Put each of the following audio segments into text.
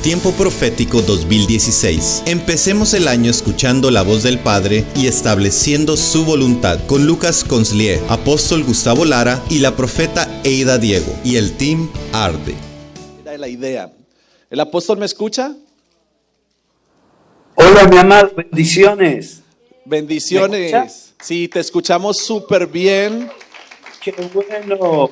Tiempo Profético 2016. Empecemos el año escuchando la voz del Padre y estableciendo su voluntad con Lucas Conslier, apóstol Gustavo Lara y la profeta Eida Diego y el team Arde. Era la idea. ¿El apóstol me escucha? Hola, mi amado, bendiciones. Bendiciones. Sí, te escuchamos súper bien. Qué bueno.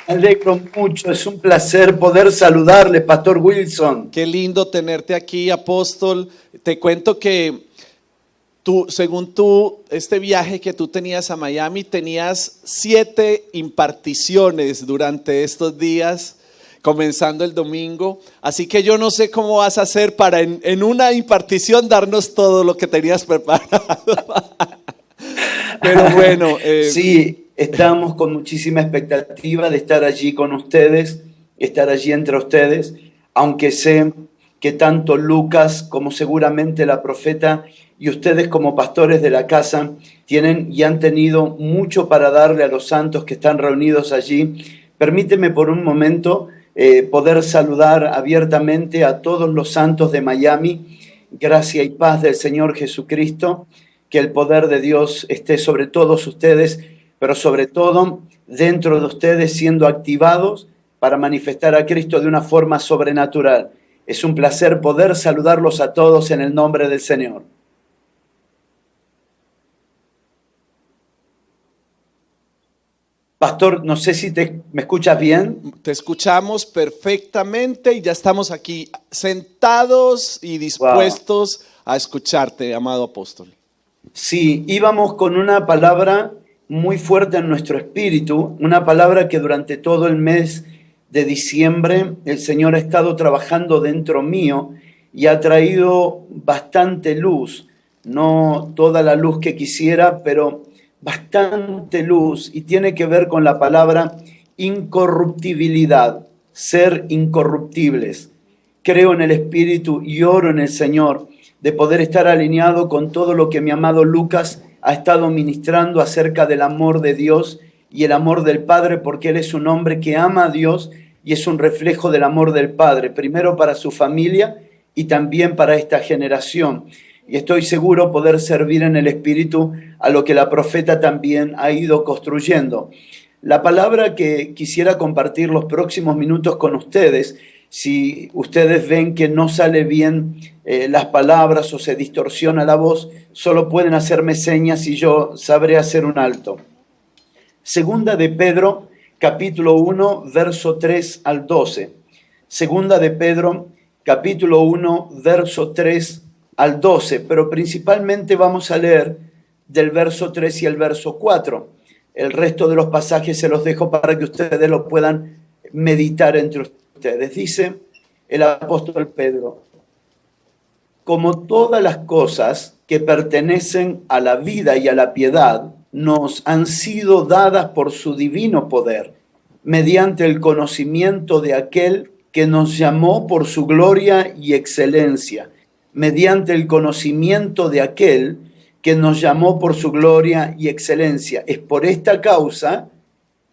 Me alegro mucho, es un placer poder saludarle, Pastor Wilson. Qué lindo tenerte aquí, apóstol. Te cuento que según este viaje que tú tenías a Miami, tenías 7 imparticiones durante estos días, comenzando el domingo. Así que yo no sé cómo vas a hacer para en una impartición darnos todo lo que tenías preparado. Pero bueno. Sí. Estamos con muchísima expectativa de estar allí con ustedes, estar allí entre ustedes, aunque sé que tanto Lucas como seguramente la profeta y ustedes como pastores de la casa tienen y han tenido mucho para darle a los santos que están reunidos allí. Permíteme por un momento poder saludar abiertamente a todos los santos de Miami. Gracia y paz del Señor Jesucristo, que el poder de Dios esté sobre todos ustedes, pero sobre todo dentro de ustedes siendo activados para manifestar a Cristo de una forma sobrenatural. Es un placer poder saludarlos a todos en el nombre del Señor. Pastor, no sé si me escuchas bien. Te escuchamos perfectamente y ya estamos aquí sentados y dispuestos a escucharte, amado apóstol. Sí, íbamos con una palabra muy fuerte en nuestro espíritu, una palabra que durante todo el mes de diciembre el Señor ha estado trabajando dentro mío y ha traído bastante luz, no toda la luz que quisiera, pero bastante luz, y tiene que ver con la palabra incorruptibilidad, ser incorruptibles. Creo en el Espíritu y oro en el Señor de poder estar alineado con todo lo que mi amado Lucas ha estado ministrando acerca del amor de Dios y el amor del Padre, porque Él es un hombre que ama a Dios y es un reflejo del amor del Padre, primero para su familia y también para esta generación. Y estoy seguro poder servir en el Espíritu a lo que la profeta también ha ido construyendo. La palabra que quisiera compartir los próximos minutos con ustedes, si ustedes ven que no sale bien las palabras o se distorsiona la voz, solo pueden hacerme señas y yo sabré hacer un alto. Segunda de Pedro, capítulo 1, verso 3 al 12. Segunda de Pedro, capítulo 1, verso 3 al 12. Pero principalmente vamos a leer del verso 3 y el verso 4. El resto de los pasajes se los dejo para que ustedes lo puedan meditar entre ustedes. Dice el apóstol Pedro: como todas las cosas que pertenecen a la vida y a la piedad nos han sido dadas por su divino poder, mediante el conocimiento de aquel que nos llamó por su gloria y excelencia, mediante el conocimiento de aquel que nos llamó por su gloria y excelencia. Es por esta causa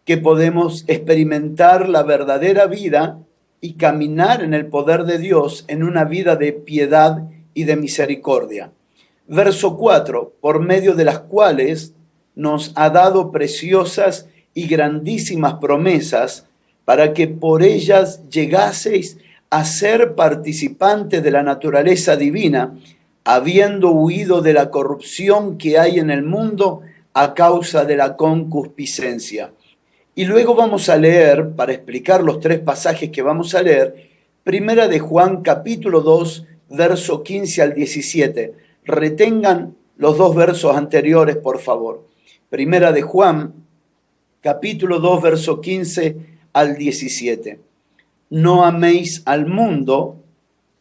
que podemos experimentar la verdadera vida y caminar en el poder de Dios en una vida de piedad y de misericordia. Verso 4, por medio de las cuales nos ha dado preciosas y grandísimas promesas, para que por ellas llegaseis a ser participantes de la naturaleza divina, habiendo huido de la corrupción que hay en el mundo a causa de la concupiscencia. Y luego vamos a leer, para explicar los 3 pasajes que vamos a leer, Primera de Juan, capítulo 2, verso 15 al 17. Retengan los 2 versos anteriores, por favor. Primera de Juan, capítulo 2, verso 15 al 17. No améis al mundo,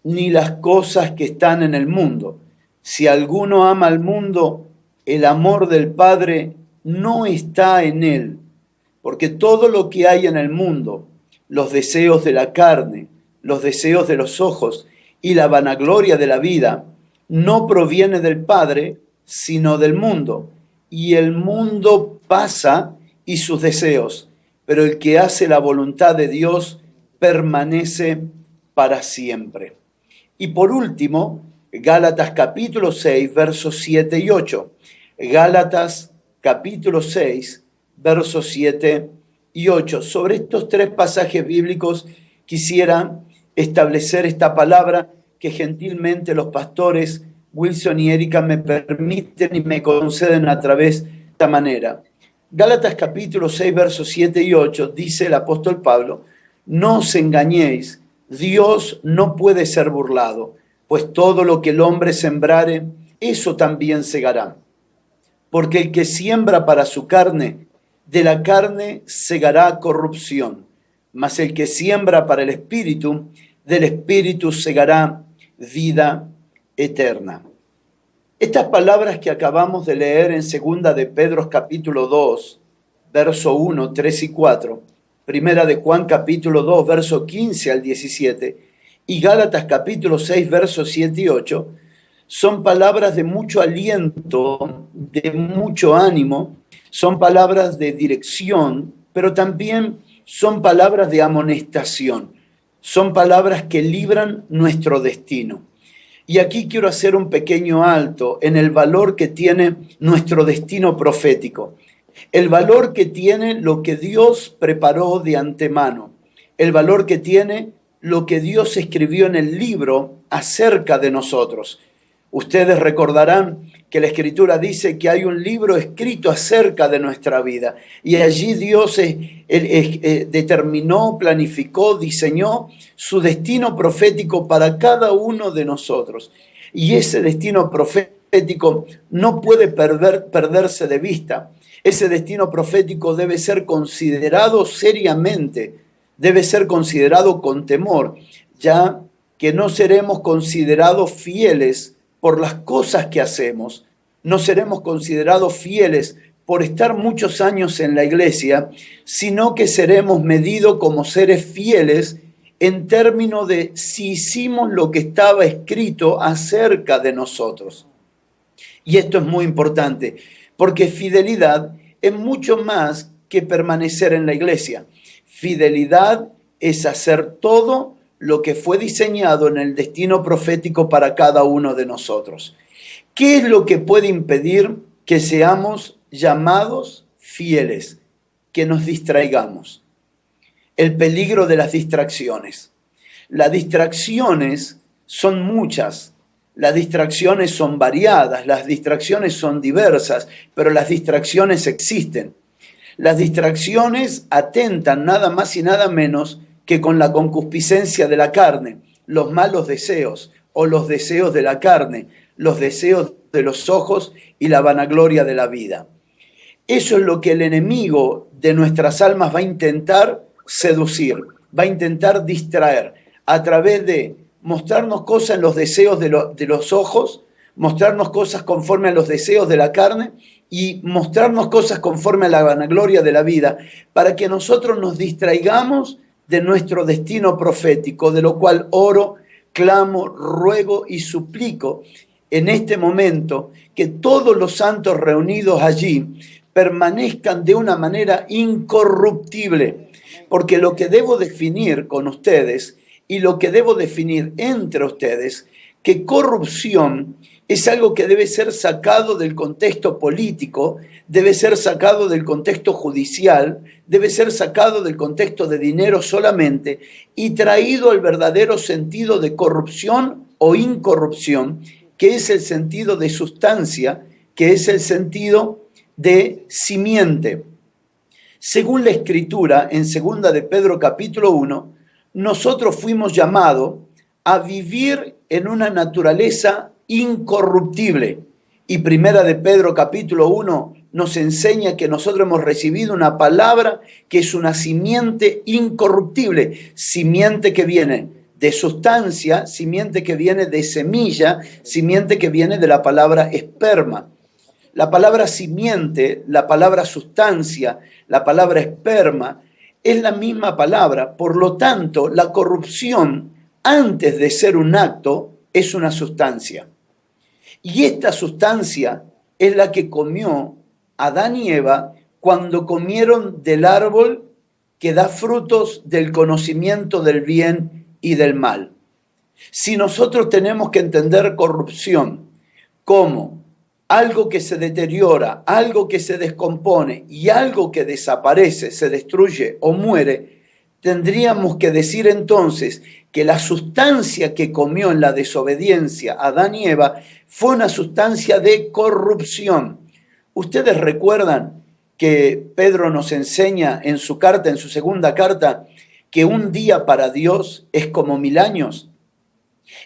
ni las cosas que están en el mundo. Si alguno ama al mundo, el amor del Padre no está en él. Porque todo lo que hay en el mundo, los deseos de la carne, los deseos de los ojos y la vanagloria de la vida, no proviene del Padre, sino del mundo. Y el mundo pasa y sus deseos, pero el que hace la voluntad de Dios permanece para siempre. Y por último, Gálatas capítulo 6, versos 7 y 8. Gálatas capítulo 6, versos 7 y 8. Sobre estos tres pasajes bíblicos quisiera establecer esta palabra que gentilmente los pastores Wilson y Erika me permiten y me conceden a través de esta manera. Gálatas capítulo 6, versos 7 y 8, dice el apóstol Pablo: no os engañéis, Dios no puede ser burlado, pues todo lo que el hombre sembrare, eso también segará. Porque el que siembra para su carne, de la carne segará corrupción, mas el que siembra para el Espíritu, del Espíritu segará vida eterna. Estas palabras que acabamos de leer en 2 de Pedro capítulo 2, verso 1, 3 y 4, Primera de Juan capítulo 2, verso 15 al 17, y Gálatas capítulo 6, versos 7 y 8, son palabras de mucho aliento, de mucho ánimo, son palabras de dirección, pero también son palabras de amonestación, son palabras que libran nuestro destino. Y aquí quiero hacer un pequeño alto en el valor que tiene nuestro destino profético, el valor que tiene lo que Dios preparó de antemano, el valor que tiene lo que Dios escribió en el libro acerca de nosotros. Ustedes recordarán que la Escritura dice que hay un libro escrito acerca de nuestra vida y allí Dios determinó, planificó, diseñó su destino profético para cada uno de nosotros. Y ese destino profético no puede perderse de vista. Ese destino profético debe ser considerado seriamente, debe ser considerado con temor, ya que no seremos considerados fieles por las cosas que hacemos, no seremos considerados fieles por estar muchos años en la iglesia, sino que seremos medidos como seres fieles en términos de si hicimos lo que estaba escrito acerca de nosotros. Y esto es muy importante, porque fidelidad es mucho más que permanecer en la iglesia. Fidelidad es hacer todo lo que fue diseñado en el destino profético para cada uno de nosotros. ¿Qué es lo que puede impedir que seamos llamados fieles? Que nos distraigamos. El peligro de las distracciones. Las distracciones son muchas, las distracciones son variadas, las distracciones son diversas, pero las distracciones existen. Las distracciones atentan nada más y nada menos que con la concupiscencia de la carne, los malos deseos o los deseos de la carne, los deseos de los ojos y la vanagloria de la vida. Eso es lo que el enemigo de nuestras almas va a intentar seducir, va a intentar distraer a través de mostrarnos cosas en los deseos de los ojos, mostrarnos cosas conforme a los deseos de la carne y mostrarnos cosas conforme a la vanagloria de la vida, para que nosotros nos distraigamos de nuestro destino profético, de lo cual oro, clamo, ruego y suplico en este momento que todos los santos reunidos allí permanezcan de una manera incorruptible, porque lo que debo definir con ustedes y lo que debo definir entre ustedes, que corrupción es algo que debe ser sacado del contexto político, debe ser sacado del contexto judicial, debe ser sacado del contexto de dinero solamente y traído al verdadero sentido de corrupción o incorrupción, que es el sentido de sustancia, que es el sentido de simiente. Según la Escritura, en 2 de Pedro capítulo 1, nosotros fuimos llamados a vivir en una naturaleza incorruptible. Y 1 de Pedro capítulo 1 nos enseña que nosotros hemos recibido una palabra que es una simiente incorruptible, simiente que viene de sustancia, simiente que viene de semilla, simiente que viene de la palabra esperma. La palabra simiente, la palabra sustancia, la palabra esperma es la misma palabra. Por lo tanto, la corrupción, antes de ser un acto, es una sustancia. Y esta sustancia es la que comió Adán y Eva cuando comieron del árbol que da frutos del conocimiento del bien y del mal. Si nosotros tenemos que entender corrupción como algo que se deteriora, algo que se descompone y algo que desaparece, se destruye o muere, tendríamos que decir entonces que la sustancia que comió en la desobediencia Adán y Eva fue una sustancia de corrupción. Ustedes recuerdan que Pedro nos enseña en su carta, en su segunda carta, que un día para Dios es como 1000 años.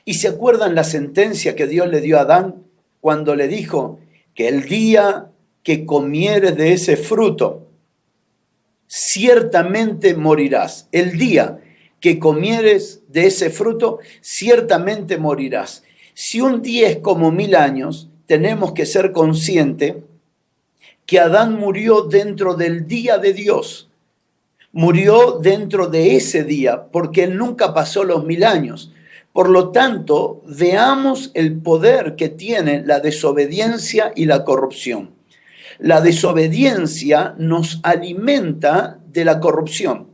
¿Y se acuerdan la sentencia que Dios le dio a Adán cuando le dijo que el día que comieres de ese fruto, ciertamente morirás? El día que comieres de ese fruto, ciertamente morirás. Si un día es como 1000 años, tenemos que ser conscientes que Adán murió dentro del día de Dios. Murió dentro de ese día, porque él nunca pasó los 1000 años. Por lo tanto, veamos el poder que tiene la desobediencia y la corrupción. La desobediencia nos alimenta de la corrupción.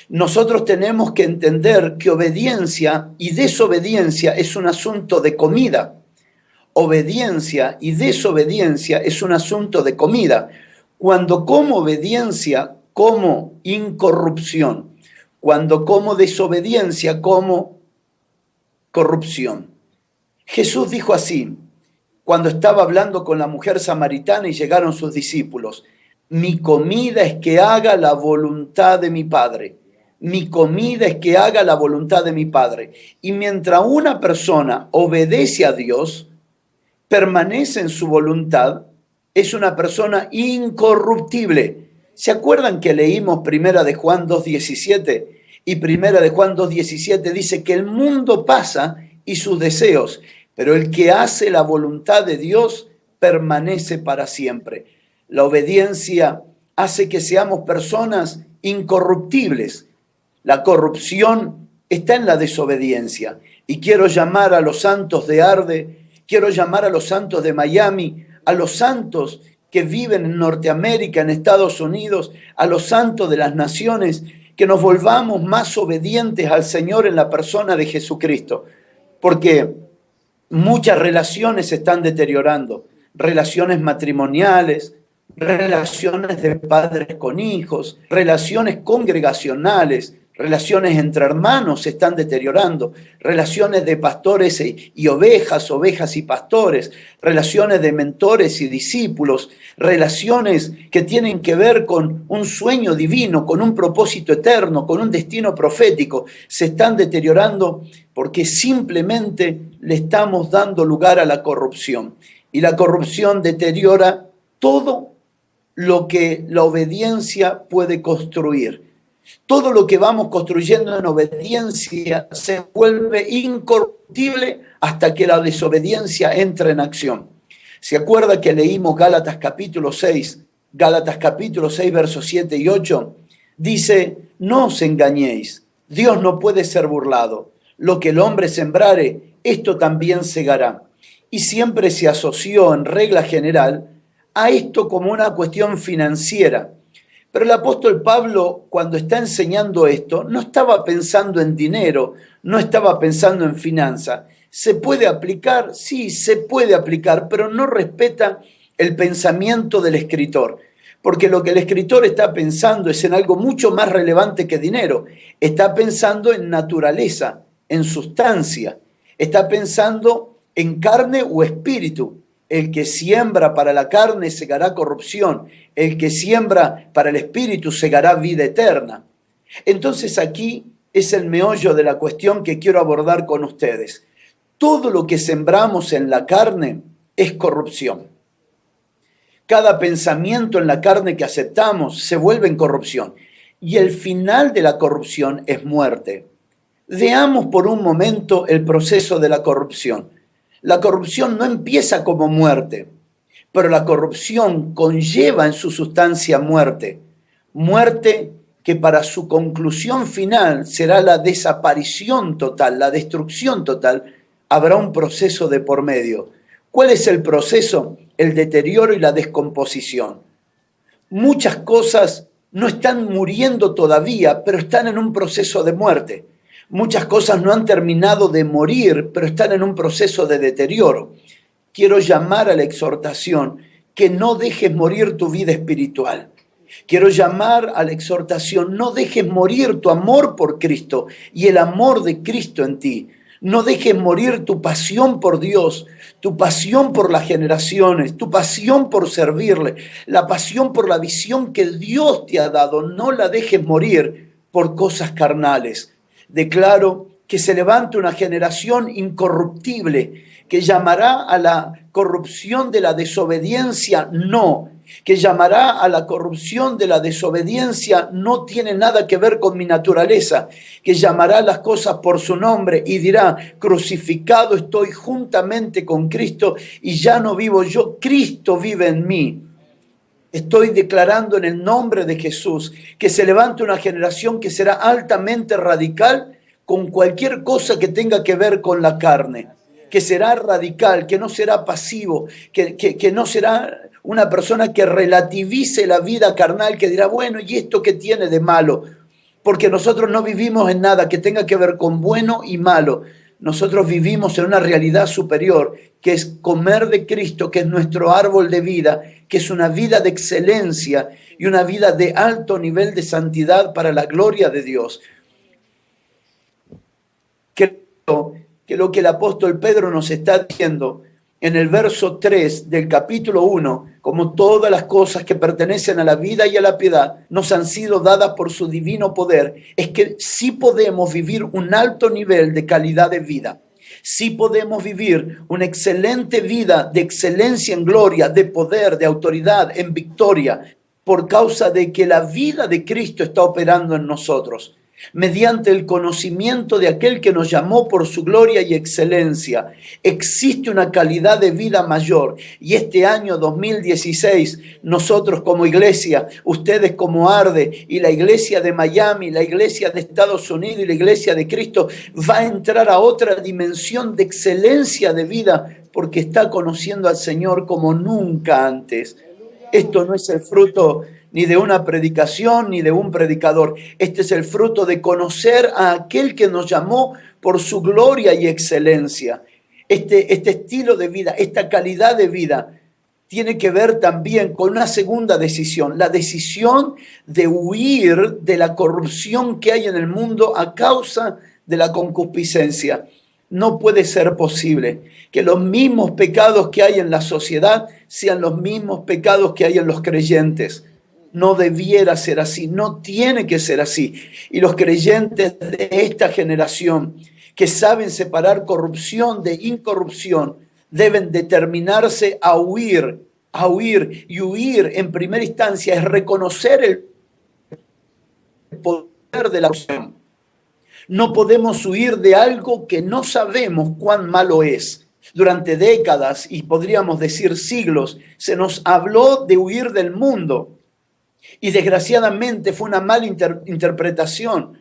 Nosotros tenemos que entender que obediencia y desobediencia es un asunto de comida. Obediencia y desobediencia es un asunto de comida. Cuando como obediencia, como incorrupción. Cuando como desobediencia, como corrupción. Jesús dijo así, cuando estaba hablando con la mujer samaritana y llegaron sus discípulos: mi comida es que haga la voluntad de mi Padre. Mi comida es que haga la voluntad de mi Padre. Y mientras una persona obedece a Dios, permanece en su voluntad, es una persona incorruptible. ¿Se acuerdan que leímos 1 de Juan 2:17? Y 1 de Juan 2:17 dice que el mundo pasa y sus deseos, pero el que hace la voluntad de Dios permanece para siempre. La obediencia hace que seamos personas incorruptibles. La corrupción está en la desobediencia. Y quiero llamar a los santos de Arde, quiero llamar a los santos de Miami, a los santos que viven en Norteamérica, en Estados Unidos, a los santos de las naciones, que nos volvamos más obedientes al Señor en la persona de Jesucristo. Porque muchas relaciones se están deteriorando, relaciones matrimoniales, relaciones de padres con hijos, relaciones congregacionales, relaciones entre hermanos se están deteriorando, relaciones de pastores y ovejas, ovejas y pastores, relaciones de mentores y discípulos, relaciones que tienen que ver con un sueño divino, con un propósito eterno, con un destino profético, se están deteriorando porque simplemente le estamos dando lugar a la corrupción. Y la corrupción deteriora todo lo que la obediencia puede construir. Todo lo que vamos construyendo en obediencia se vuelve incorruptible hasta que la desobediencia entra en acción. ¿Se acuerda que leímos Gálatas capítulo 6? Gálatas capítulo 6, versos 7 y 8. Dice, no os engañéis, Dios no puede ser burlado. Lo que el hombre sembrare, esto también segará. Y siempre se asoció en regla general a esto como una cuestión financiera. Pero el apóstol Pablo, cuando está enseñando esto, no estaba pensando en dinero, no estaba pensando en finanzas. ¿Se puede aplicar? Sí, se puede aplicar, pero no respeta el pensamiento del escritor. Porque lo que el escritor está pensando es en algo mucho más relevante que dinero. Está pensando en naturaleza, en sustancia. Está pensando en carne o espíritu. El que siembra para la carne segará corrupción. El que siembra para el espíritu segará vida eterna. Entonces aquí es el meollo de la cuestión que quiero abordar con ustedes. Todo lo que sembramos en la carne es corrupción. Cada pensamiento en la carne que aceptamos se vuelve en corrupción. Y el final de la corrupción es muerte. Veamos por un momento el proceso de la corrupción. La corrupción no empieza como muerte, pero la corrupción conlleva en su sustancia muerte. Muerte que para su conclusión final será la desaparición total, la destrucción total. Habrá un proceso de por medio. ¿Cuál es el proceso? El deterioro y la descomposición. Muchas cosas no están muriendo todavía, pero están en un proceso de muerte. Muchas cosas no han terminado de morir, pero están en un proceso de deterioro. Quiero llamar a la exhortación que no dejes morir tu vida espiritual. Quiero llamar a la exhortación, no dejes morir tu amor por Cristo y el amor de Cristo en ti. No dejes morir tu pasión por Dios, tu pasión por las generaciones, tu pasión por servirle, la pasión por la visión que Dios te ha dado. No la dejes morir por cosas carnales. Declaro que se levante una generación incorruptible que llamará a la corrupción de la desobediencia no, que llamará a la corrupción de la desobediencia no tiene nada que ver con mi naturaleza, que llamará las cosas por su nombre y dirá, crucificado estoy juntamente con Cristo y ya no vivo yo, Cristo vive en mí. Estoy declarando en el nombre de Jesús que se levante una generación que será altamente radical con cualquier cosa que tenga que ver con la carne, que será radical, que no será pasivo, que no será una persona que relativice la vida carnal, que dirá, bueno, ¿y esto qué tiene de malo? Porque nosotros no vivimos en nada que tenga que ver con bueno y malo. Nosotros vivimos en una realidad superior, que es comer de Cristo, que es nuestro árbol de vida, que es una vida de excelencia y una vida de alto nivel de santidad para la gloria de Dios. Creo que lo que el apóstol Pedro nos está diciendo en el verso 3 del capítulo 1, como todas las cosas que pertenecen a la vida y a la piedad nos han sido dadas por su divino poder, es que sí podemos vivir un alto nivel de calidad de vida. Sí podemos vivir una excelente vida de excelencia en gloria, de poder, de autoridad, en victoria, por causa de que la vida de Cristo está operando en nosotros, mediante el conocimiento de aquel que nos llamó por su gloria y excelencia. Existe una calidad de vida mayor y este año 2016 nosotros como iglesia, ustedes como ARDE y la iglesia de Miami, la iglesia de Estados Unidos y la iglesia de Cristo va a entrar a otra dimensión de excelencia de vida porque está conociendo al Señor como nunca antes. Esto no es el fruto ni de una predicación, ni de un predicador. Este es el fruto de conocer a aquel que nos llamó por su gloria y excelencia. Este estilo de vida, esta calidad de vida, tiene que ver también con una segunda decisión, la decisión de huir de la corrupción que hay en el mundo a causa de la concupiscencia. No puede ser posible que los mismos pecados que hay en la sociedad sean los mismos pecados que hay en los creyentes. No debiera ser así, no tiene que ser así. Y los creyentes de esta generación que saben separar corrupción de incorrupción deben determinarse a huir. Y huir en primera instancia es reconocer el poder de la opción. No podemos huir de algo que no sabemos cuán malo es. Durante décadas y podríamos decir siglos se nos habló de huir del mundo. Y desgraciadamente fue una mala interpretación,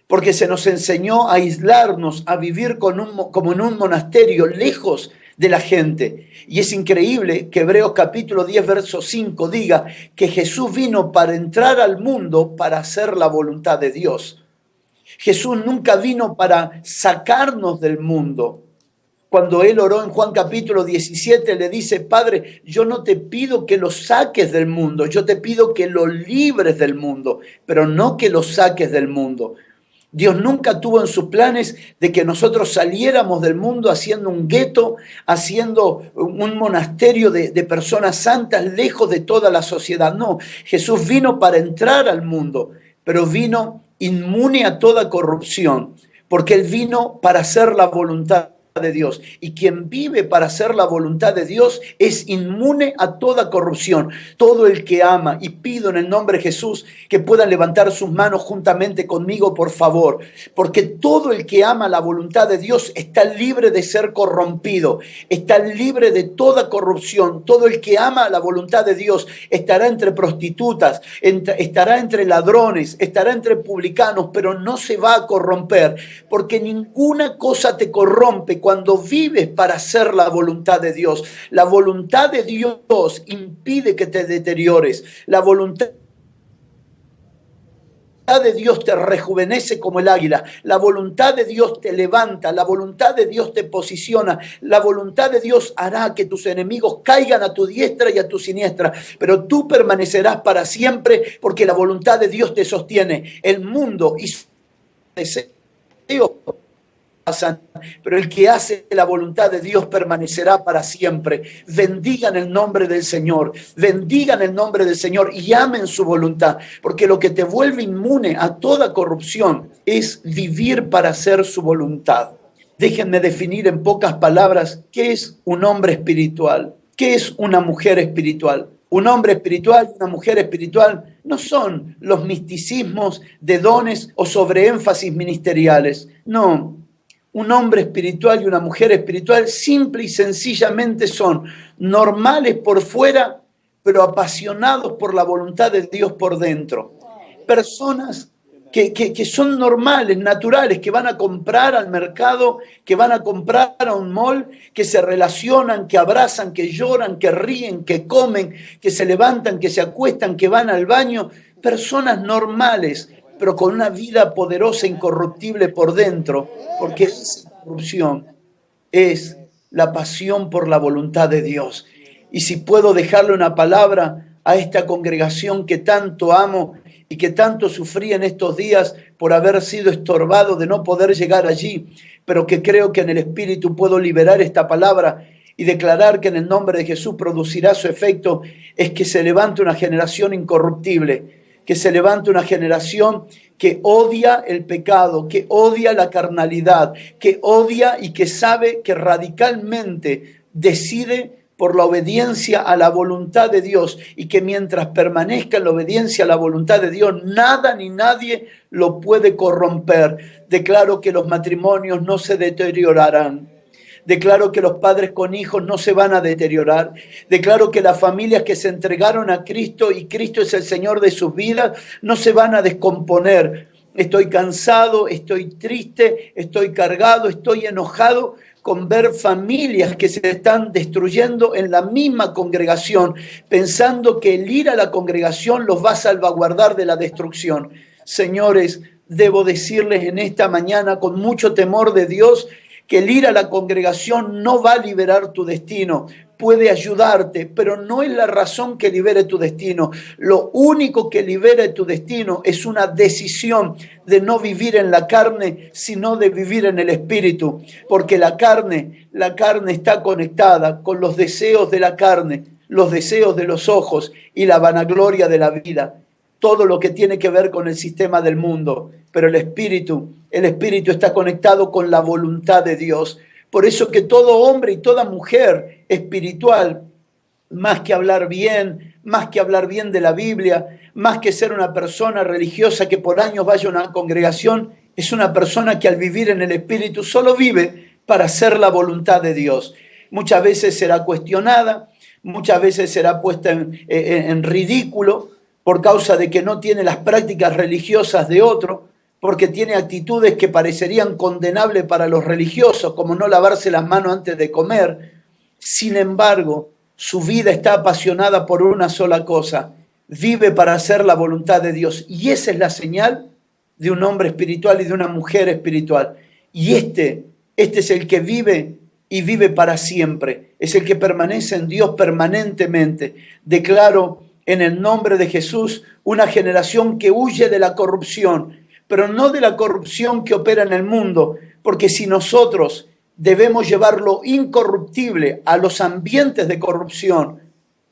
porque se nos enseñó a aislarnos, a vivir como en un monasterio, lejos de la gente. Y es increíble que Hebreos capítulo 10, verso 5 diga que Jesús vino para entrar al mundo para hacer la voluntad de Dios. Jesús nunca vino para sacarnos del mundo. Cuando él oró en Juan capítulo 17, le dice, Padre, yo no te pido que lo saques del mundo, yo te pido que lo libres del mundo, pero no que lo saques del mundo. Dios nunca tuvo en sus planes de que nosotros saliéramos del mundo haciendo un gueto, haciendo un monasterio de personas santas lejos de toda la sociedad. No, Jesús vino para entrar al mundo, pero vino inmune a toda corrupción, porque él vino para hacer la voluntad de Dios, y quien vive para hacer la voluntad de Dios es inmune a toda corrupción. Todo el que ama, y pido en el nombre de Jesús que puedan levantar sus manos juntamente conmigo, por favor, porque todo el que ama la voluntad de Dios está libre de ser corrompido, está libre de toda corrupción. Todo el que ama la voluntad de Dios estará entre prostitutas, estará entre ladrones, estará entre publicanos, pero no se va a corromper, porque ninguna cosa te corrompe cuando vives para hacer la voluntad de Dios. La voluntad de Dios impide que te deteriores. La voluntad de Dios te rejuvenece como el águila, la voluntad de Dios te levanta, la voluntad de Dios te posiciona, la voluntad de Dios hará que tus enemigos caigan a tu diestra y a tu siniestra, pero tú permanecerás para siempre porque la voluntad de Dios te sostiene. El mundo y su deseo pasan, pero el que hace la voluntad de Dios permanecerá para siempre. Bendigan el nombre del Señor, bendigan el nombre del Señor y amen su voluntad, porque lo que te vuelve inmune a toda corrupción es vivir para hacer su voluntad. Déjenme definir en pocas palabras qué es un hombre espiritual, qué es una mujer espiritual. Un hombre espiritual y una mujer espiritual no son los misticismos de dones o sobreénfasis ministeriales, no. Un hombre espiritual y una mujer espiritual simple y sencillamente son normales por fuera, pero apasionados por la voluntad de Dios por dentro. Personas que son normales, naturales, que van a comprar al mercado, que van a comprar a un mall, que se relacionan, que abrazan, que lloran, que ríen, que comen, que se levantan, que se acuestan, que van al baño. Personas normales, pero con una vida poderosa, incorruptible por dentro, porque esa corrupción es la pasión por la voluntad de Dios. Y si puedo dejarle una palabra a esta congregación que tanto amo y que tanto sufrí en estos días por haber sido estorbado de no poder llegar allí, pero que creo que en el Espíritu puedo liberar esta palabra y declarar que en el nombre de Jesús producirá su efecto, es que se levante una generación incorruptible, que se levante una generación que odia el pecado, que odia la carnalidad, que odia y que sabe que radicalmente decide por la obediencia a la voluntad de Dios y que mientras permanezca en la obediencia a la voluntad de Dios, nada ni nadie lo puede corromper. Declaro que los matrimonios no se deteriorarán. Declaro que los padres con hijos no se van a deteriorar. Declaro que las familias que se entregaron a Cristo y Cristo es el Señor de sus vidas no se van a descomponer. Estoy cansado, estoy triste, estoy cargado, estoy enojado con ver familias que se están destruyendo en la misma congregación, pensando que el ir a la congregación los va a salvaguardar de la destrucción. Señores, debo decirles en esta mañana con mucho temor de Dios que el ir a la congregación no va a liberar tu destino. Puede ayudarte, pero no es la razón que libere tu destino. Lo único que libere tu destino es una decisión de no vivir en la carne, sino de vivir en el Espíritu. Porque la carne está conectada con los deseos de la carne, los deseos de los ojos y la vanagloria de la vida. Todo lo que tiene que ver con el sistema del mundo, pero el espíritu está conectado con la voluntad de Dios. Por eso que todo hombre y toda mujer espiritual, más que hablar bien de la Biblia, más que ser una persona religiosa que por años vaya a una congregación, es una persona que al vivir en el espíritu solo vive para hacer la voluntad de Dios. Muchas veces será cuestionada, muchas veces será puesta en ridículo, por causa de que no tiene las prácticas religiosas de otro, porque tiene actitudes que parecerían condenables para los religiosos, como no lavarse las manos antes de comer. Sin embargo, su vida está apasionada por una sola cosa: vive para hacer la voluntad de Dios. Y esa es la señal de un hombre espiritual y de una mujer espiritual. Y este es el que vive y vive para siempre. Es el que permanece en Dios permanentemente. Declaro en el nombre de Jesús una generación que huye de la corrupción, pero no de la corrupción que opera en el mundo, porque si nosotros debemos llevar lo incorruptible a los ambientes de corrupción,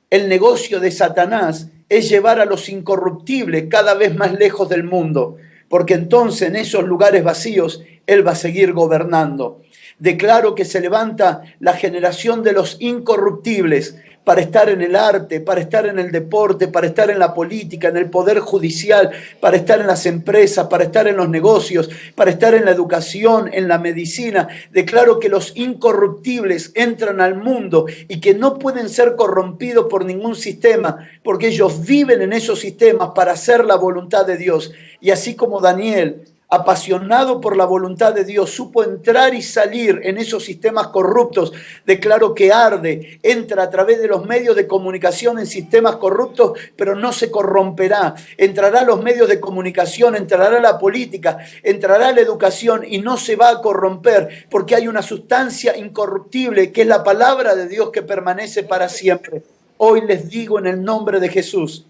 el negocio de Satanás es llevar a los incorruptibles cada vez más lejos del mundo, porque entonces en esos lugares vacíos Él va a seguir gobernando. Declaro que se levanta la generación de los incorruptibles para estar en el arte, para estar en el deporte, para estar en la política, en el poder judicial, para estar en las empresas, para estar en los negocios, para estar en la educación, en la medicina. Declaro que los incorruptibles entran al mundo y que no pueden ser corrompidos por ningún sistema, porque ellos viven en esos sistemas para hacer la voluntad de Dios. Y así como Daniel apasionado por la voluntad de Dios, supo entrar y salir en esos sistemas corruptos. Declaro que arde, entra a través de los medios de comunicación en sistemas corruptos, pero no se corromperá. Entrará a los medios de comunicación, entrará a la política, entrará a la educación y no se va a corromper, porque hay una sustancia incorruptible que es la palabra de Dios que permanece para siempre. Hoy les digo en el nombre de Jesús,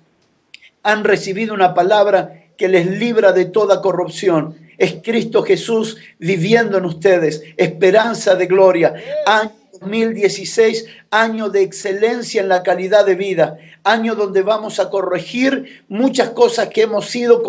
han recibido una palabra que les libra de toda corrupción. Es Cristo Jesús viviendo en ustedes, esperanza de gloria. Año 2016, año de excelencia en la calidad de vida, año donde vamos a corregir muchas cosas que hemos sido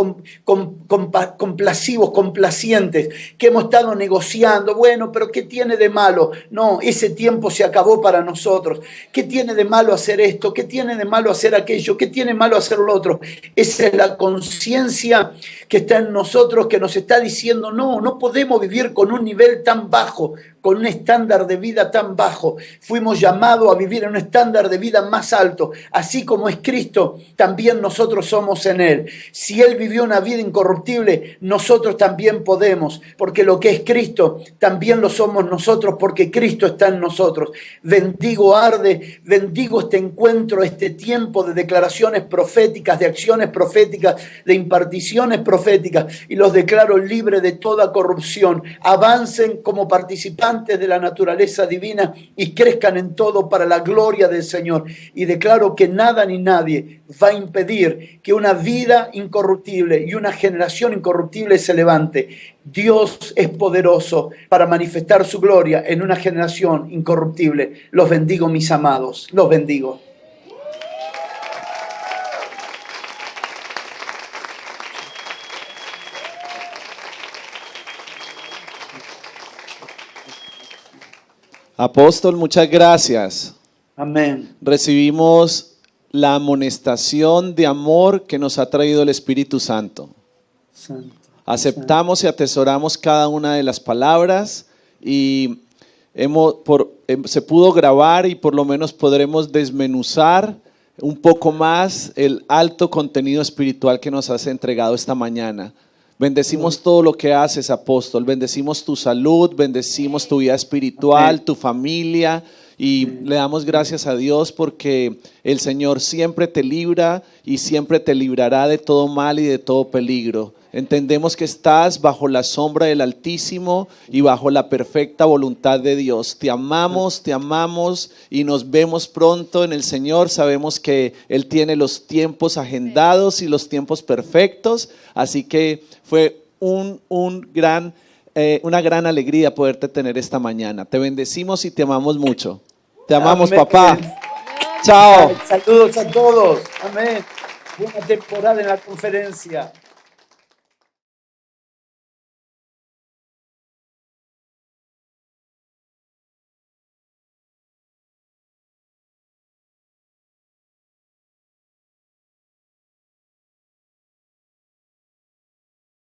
complacivos, complacientes, que hemos estado negociando. Bueno, pero ¿qué tiene de malo? No, ese tiempo se acabó para nosotros. ¿Qué tiene de malo hacer esto? ¿Qué tiene de malo hacer aquello? ¿Qué tiene de malo hacer lo otro? Esa es la conciencia que está en nosotros, que nos está diciendo, no podemos vivir con un nivel tan bajo, con un estándar de vida tan bajo. Fuimos llamados a vivir en un estándar de vida más alto. Así como es Cristo, también nosotros somos en Él. Si Él vivió una vida incorruptible, nosotros también podemos, porque lo que es Cristo, también lo somos nosotros, porque Cristo está en nosotros. Bendigo arde, bendigo este encuentro, este tiempo de declaraciones proféticas, de acciones proféticas, de imparticiones proféticas, y los declaro libres de toda corrupción. Avancen como participantes de la naturaleza divina y crezcan en todo para la gloria del Señor. Y declaro que nada ni nadie va a impedir que una vida incorruptible y una generación incorruptible se levante. Dios es poderoso para manifestar su gloria en una generación incorruptible. Los bendigo, mis amados, los bendigo. Apóstol, muchas gracias. Amén. Recibimos la amonestación de amor que nos ha traído el Espíritu Santo. Santo. Aceptamos y atesoramos cada una de las palabras y se pudo grabar y por lo menos podremos desmenuzar un poco más el alto contenido espiritual que nos has entregado esta mañana. Bendecimos todo lo que haces, apóstol. Bendecimos tu salud, bendecimos tu vida espiritual, tu familia, y le damos gracias a Dios porque el Señor siempre te libra y siempre te librará de todo mal y de todo peligro. Entendemos que estás bajo la sombra del Altísimo y bajo la perfecta voluntad de Dios. Te amamos y nos vemos pronto en el Señor. Sabemos que Él tiene los tiempos agendados y los tiempos perfectos. Así que fue una gran alegría poderte tener esta mañana. Te bendecimos y te amamos mucho. Te amamos, Amén. papá. Chao. Saludos a todos. Amén. Buena temporada en la conferencia.